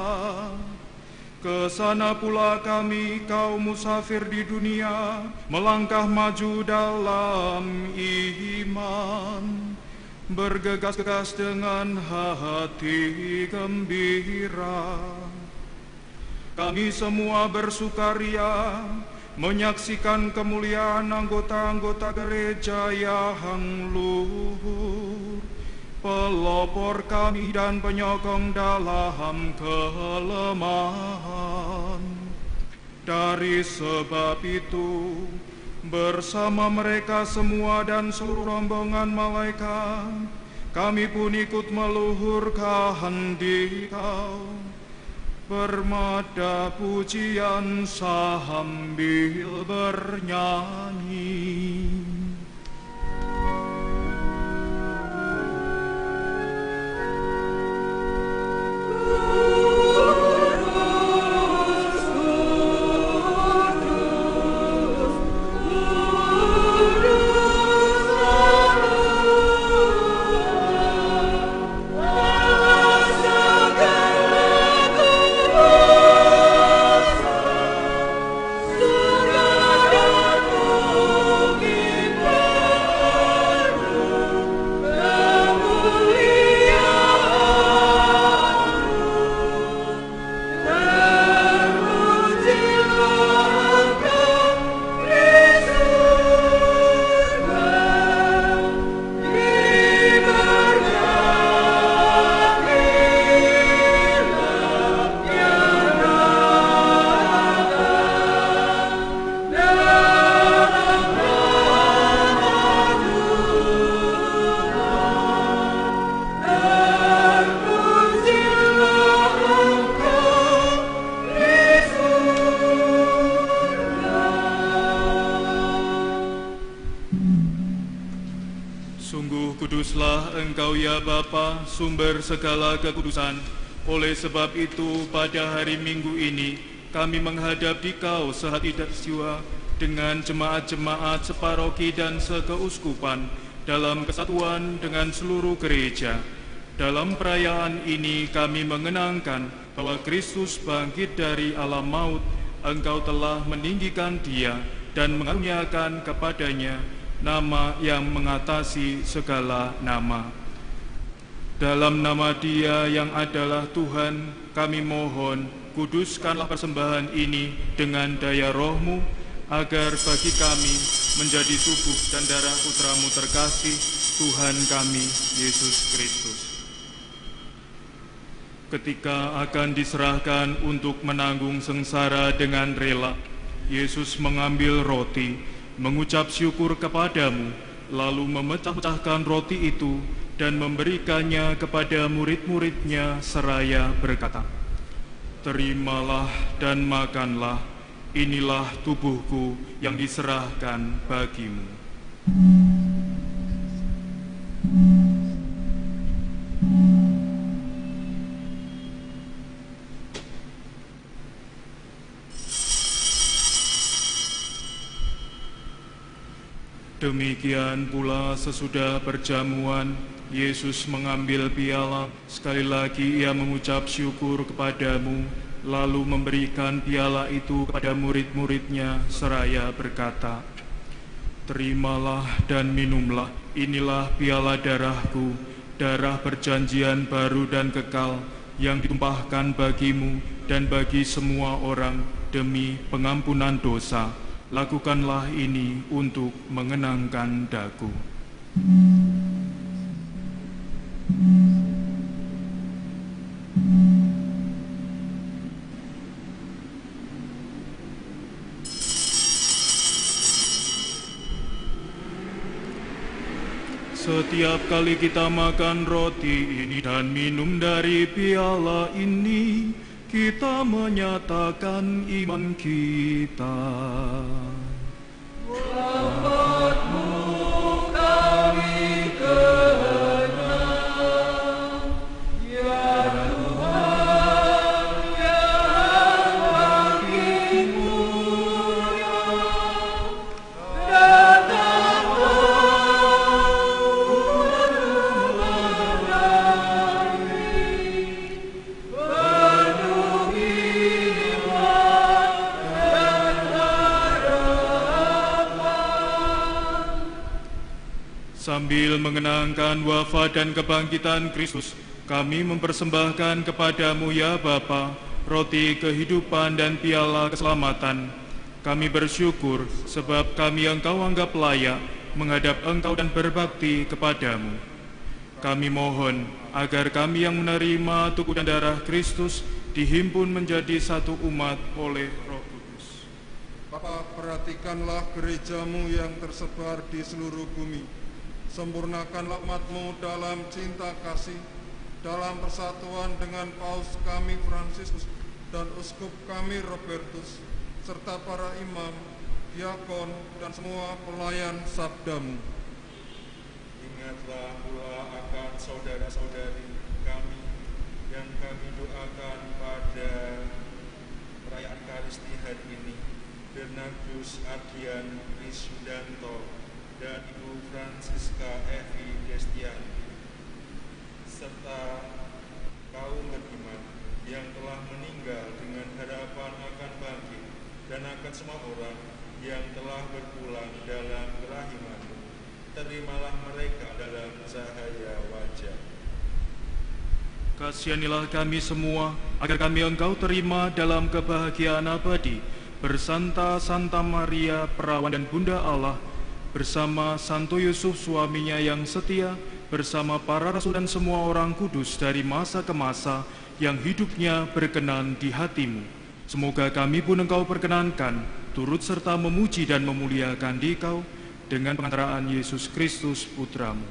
Ke sana pula kami, kaum musafir di dunia, melangkah maju dalam iman, bergegas-gegas dengan hati gembira. Kami semua bersukaria menyaksikan kemuliaan anggota-anggota gereja yang luhur, pelopor kami dan penyokong dalam kelemahan. Dari sebab itu, bersama mereka semua dan seluruh rombongan malaikat, kami pun ikut meluhurkan Dikau, bermada pujian sambil bernyanyi.
Surga dan
Kuduslah Engkau ya Bapa, sumber segala kekudusan. Oleh sebab itu, pada hari Minggu ini, kami menghadap Dikau sehati dan jiwa dengan jemaat-jemaat separoki dan sekeuskupan dalam kesatuan dengan seluruh gereja. Dalam perayaan ini kami mengenangkan bahwa Kristus bangkit dari alam maut. Engkau telah meninggikan Dia dan mengaruniakan kepadanya nama yang mengatasi segala nama. Dalam nama Dia yang adalah Tuhan, kami mohon, kuduskanlah persembahan ini dengan daya Roh-Mu, agar bagi kami menjadi tubuh dan darah Putra-Mu terkasih, Tuhan kami, Yesus Kristus. Ketika akan diserahkan untuk menanggung sengsara dengan rela, Yesus mengambil roti, mengucap syukur kepadamu, lalu memecah-pecahkan roti itu dan memberikannya kepada murid-muridnya seraya berkata, "Terimalah dan makanlah, inilah tubuhku yang diserahkan bagimu." Demikian pula sesudah perjamuan, Yesus mengambil piala, sekali lagi Ia mengucap syukur kepadamu, lalu memberikan piala itu kepada murid-muridnya seraya berkata, "Terimalah dan minumlah, inilah piala darahku, darah perjanjian baru dan kekal, yang ditumpahkan bagimu dan bagi semua orang demi pengampunan dosa. Lakukanlah ini untuk mengenangkan daku." Setiap kali kita makan roti ini dan minum dari piala ini, kita menyatakan iman kita.
Rahmat-Mu kami kenal, ya Tuhan yang makin mulia.
Sambil mengenangkan wafat dan kebangkitan Kristus, kami mempersembahkan kepadamu ya Bapa, roti kehidupan dan piala keselamatan. Kami bersyukur sebab kami Engkau anggap layak menghadap Engkau dan berbakti kepadamu. Kami mohon agar kami yang menerima tubuh dan darah Kristus dihimpun menjadi satu umat oleh Roh Kudus.
Bapa, perhatikanlah gerejamu yang tersebar di seluruh bumi. Sempurnakanlah umat-Mu dalam cinta kasih, dalam persatuan dengan Paus kami Fransiskus dan Uskup kami Robertus, serta para imam, diakon, dan semua pelayan sabda-Mu.
Ingatlah pula akan saudara-saudari kami yang kami doakan pada perayaan Ekaristi hari ini, Bernardus Ardian Risudanto dan Ibu Francisca Evi Destianti, serta kaum beriman yang telah meninggal dengan harapan akan bangkit, dan akan semua orang yang telah berpulang dalam kerahiman-Mu. Terimalah mereka dalam cahaya wajah.
Kasihanilah kami semua, agar kami Engkau terima dalam kebahagiaan abadi, bersanta Santa Maria, Perawan dan Bunda Allah, bersama Santo Yusuf suaminya yang setia, bersama para rasul dan semua orang kudus dari masa ke masa, yang hidupnya berkenan di hati-Mu. Semoga kami pun Engkau perkenankan, turut serta memuji dan memuliakan Dikau, dengan pengantaraan Yesus Kristus Putra-Mu.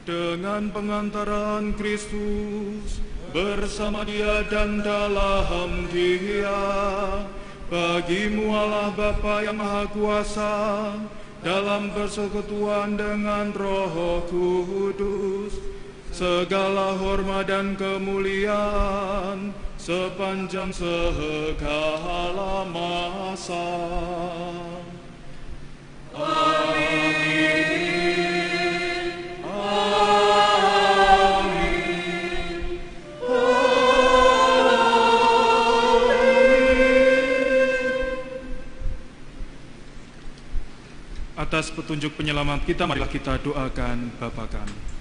Dengan pengantaraan Kristus, bersama Dia dan dalam Dia, Bagimu Allah Bapa yang Maha Kuasa, dalam persekutuan dengan Roh Kudus, segala hormat dan kemuliaan sepanjang segala masa. Amin. Atas petunjuk penyelamat kita, marilah kita doakan Bapa kami.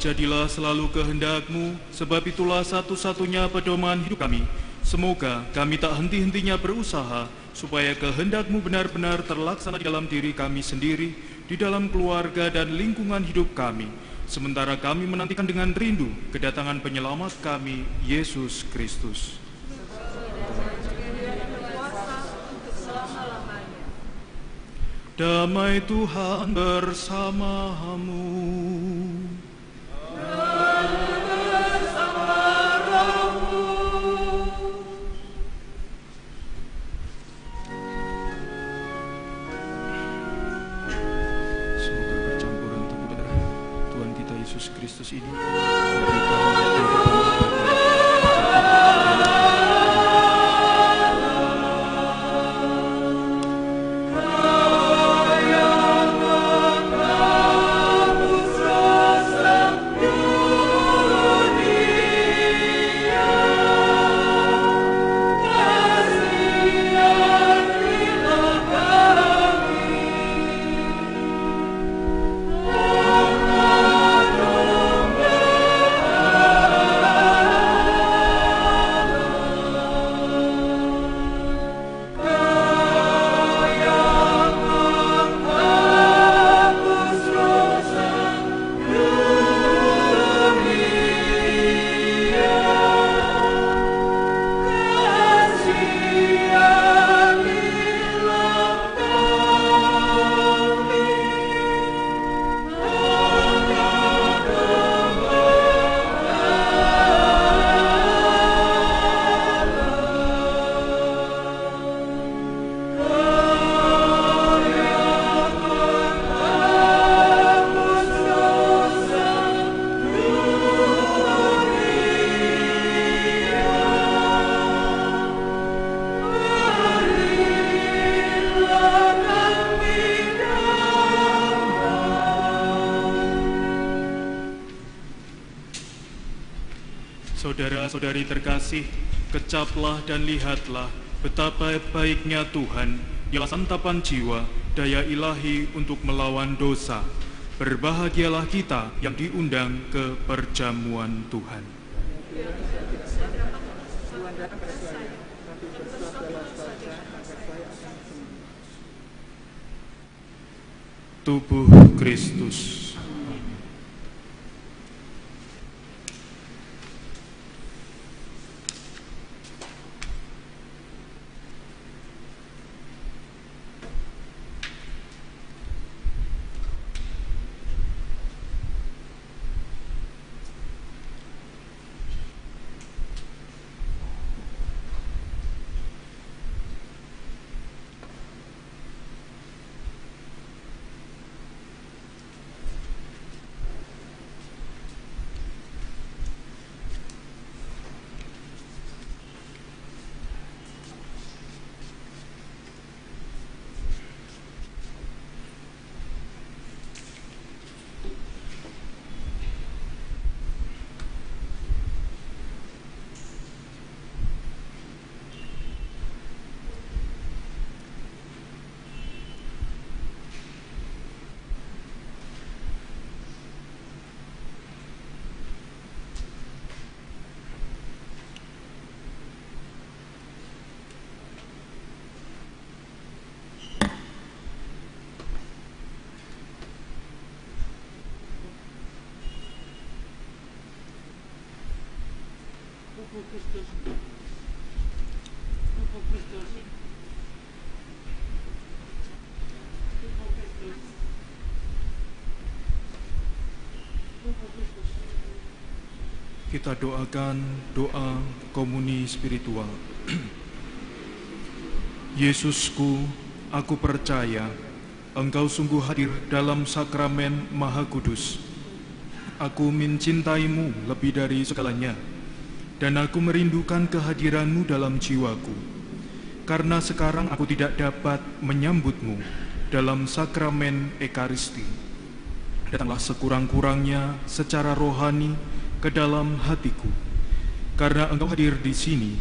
Jadilah selalu kehendak-Mu, sebab itulah satu-satunya pedoman hidup kami. Semoga kami tak henti-hentinya berusaha, supaya kehendak-Mu benar-benar terlaksana di dalam diri kami sendiri, di dalam keluarga dan lingkungan hidup kami. Sementara kami menantikan dengan rindu kedatangan penyelamat kami, Yesus Kristus. Damai Tuhan bersamamu. Yesus Kristus ini memberikan Saudara-saudari terkasih, kecaplah dan lihatlah betapa baiknya Tuhan. Dialah santapan jiwa, daya ilahi untuk melawan dosa. Berbahagialah kita yang diundang ke perjamuan Tuhan. Tubuh Kristus. Kita doakan doa komuni spiritual. Yesusku, aku percaya Engkau sungguh hadir dalam sakramen Maha Kudus. Aku mencintaimu lebih dari segalanya, dan aku merindukan kehadiranmu dalam jiwaku. Karena sekarang aku tidak dapat menyambutmu dalam sakramen Ekaristi. Datanglah sekurang-kurangnya secara rohani ke dalam hatiku. Karena Engkau hadir di sini,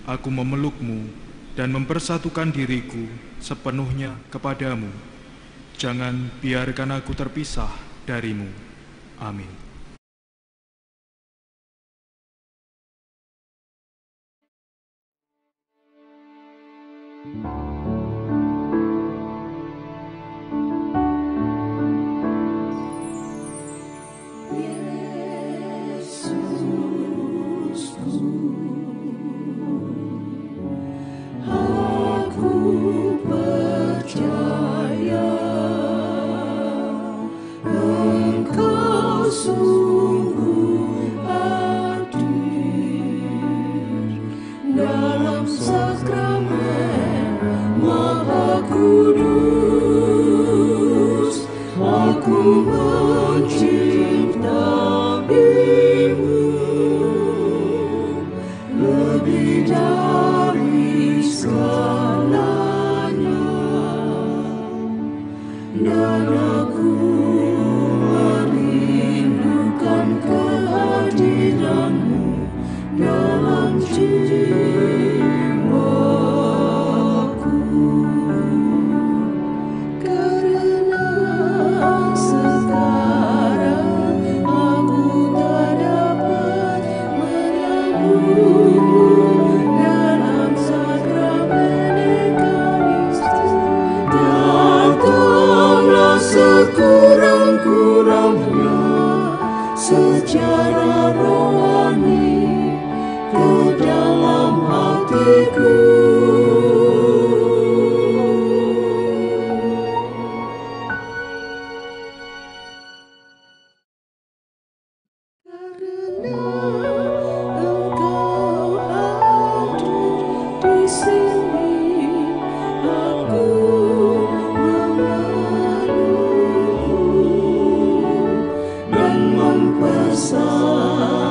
aku memelukmu dan mempersatukan diriku sepenuhnya kepadamu. Jangan biarkan aku terpisah darimu. Amin.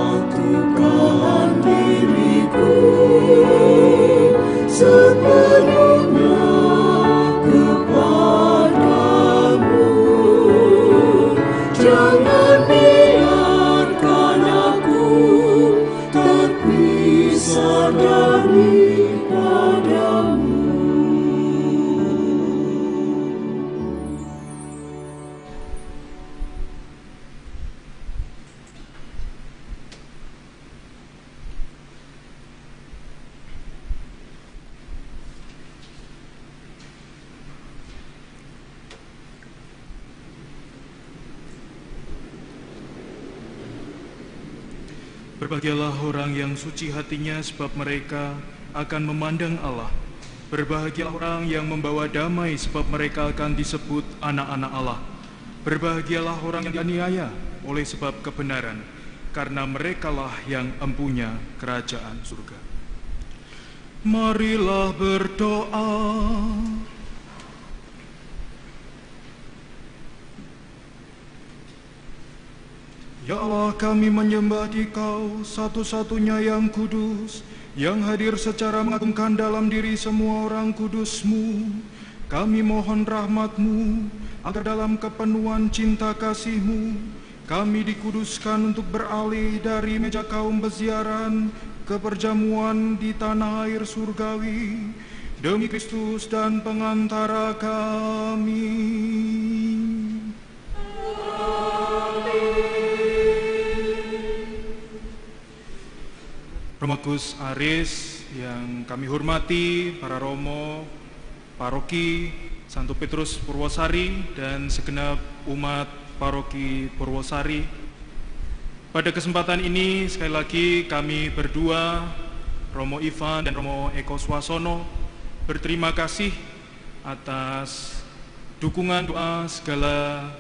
Satukan diriku
daripadamu.
Berbahagialah orang yang suci hatinya, sebab mereka akan memandang Allah. Berbahagialah orang yang membawa damai, sebab mereka akan disebut anak-anak Allah. Berbahagialah orang yang dianiaya oleh sebab kebenaran, karena merekalah yang empunya kerajaan surga. Marilah berdoa. Ya Allah, kami menyembah Dikau, satu-satunya yang kudus, yang hadir secara mengagumkan dalam diri semua orang kudus-Mu. Kami mohon rahmat-Mu, agar dalam kepenuhan cinta kasih-Mu, kami dikuduskan untuk beralih dari meja kaum peziaran ke perjamuan di tanah air surgawi, demi Kristus dan pengantara kami. Romo Agus Aris yang kami hormati, para Romo, Paroki Santo Petrus Purwosari, dan segenap umat Paroki Purwosari. Pada kesempatan ini sekali lagi kami berdua, Romo Ivan dan Romo Eko Swasono, berterima kasih atas dukungan doa, segala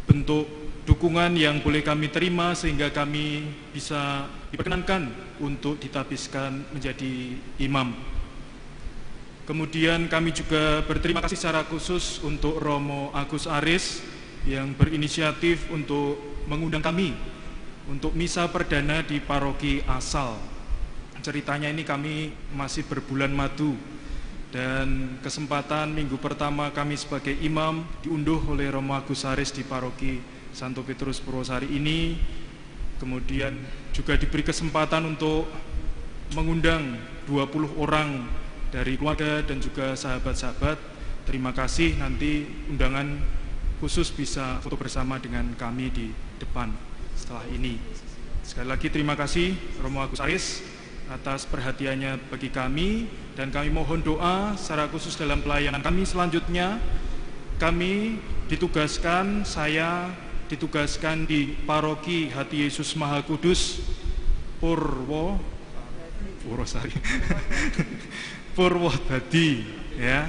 bentuk dukungan yang boleh kami terima sehingga kami bisa diperkenankan untuk ditapiskan menjadi imam. Kemudian kami juga berterima kasih secara khusus untuk Romo Agus Aris yang berinisiatif untuk mengundang kami untuk misa perdana di paroki asal. Ceritanya ini kami masih berbulan madu, dan kesempatan minggu pertama kami sebagai imam diunduh oleh Romo Agus Aris di paroki Santo Petrus Purwosari ini. Kemudian juga diberi kesempatan untuk mengundang 20 orang dari keluarga dan juga sahabat-sahabat. Terima kasih, nanti undangan khusus bisa foto bersama dengan kami di depan setelah ini. Sekali lagi terima kasih Romo Agus Aris atas perhatiannya bagi kami, dan kami mohon doa secara khusus dalam pelayanan kami selanjutnya. Kami ditugaskan, saya ditugaskan di Paroki Hati Yesus Maha Kudus Purwodadi, ya.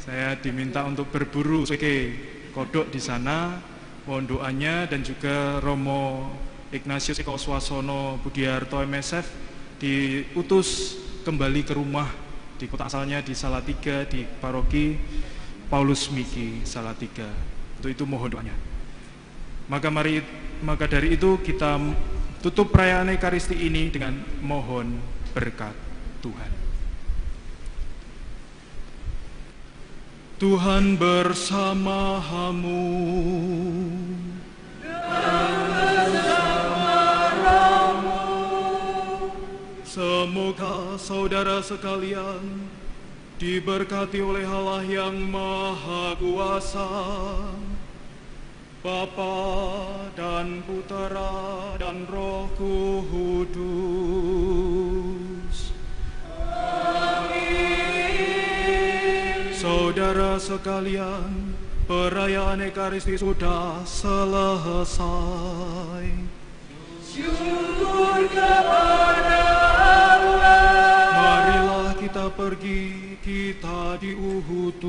Saya diminta untuk berburu sebagai kodok di sana. Mohon doanya, dan juga Romo Ignatius Eko Swasono Budiarto MSF diutus kembali ke rumah di kota asalnya di Salatiga, di Paroki Paulus Miki Salatiga. Untuk itu mohon doanya. Maka dari itu kita tutup perayaan Ekaristi ini dengan mohon berkat Tuhan. Tuhan bersamamu. Semoga saudara sekalian diberkati oleh Allah yang Maha Kuasa, Bapa dan Putera dan Roh Kudus. Amin. Saudara sekalian, perayaan Ekaristi sudah selesai. Syukur kepada Allah. Marilah kita pergi, kita diutus.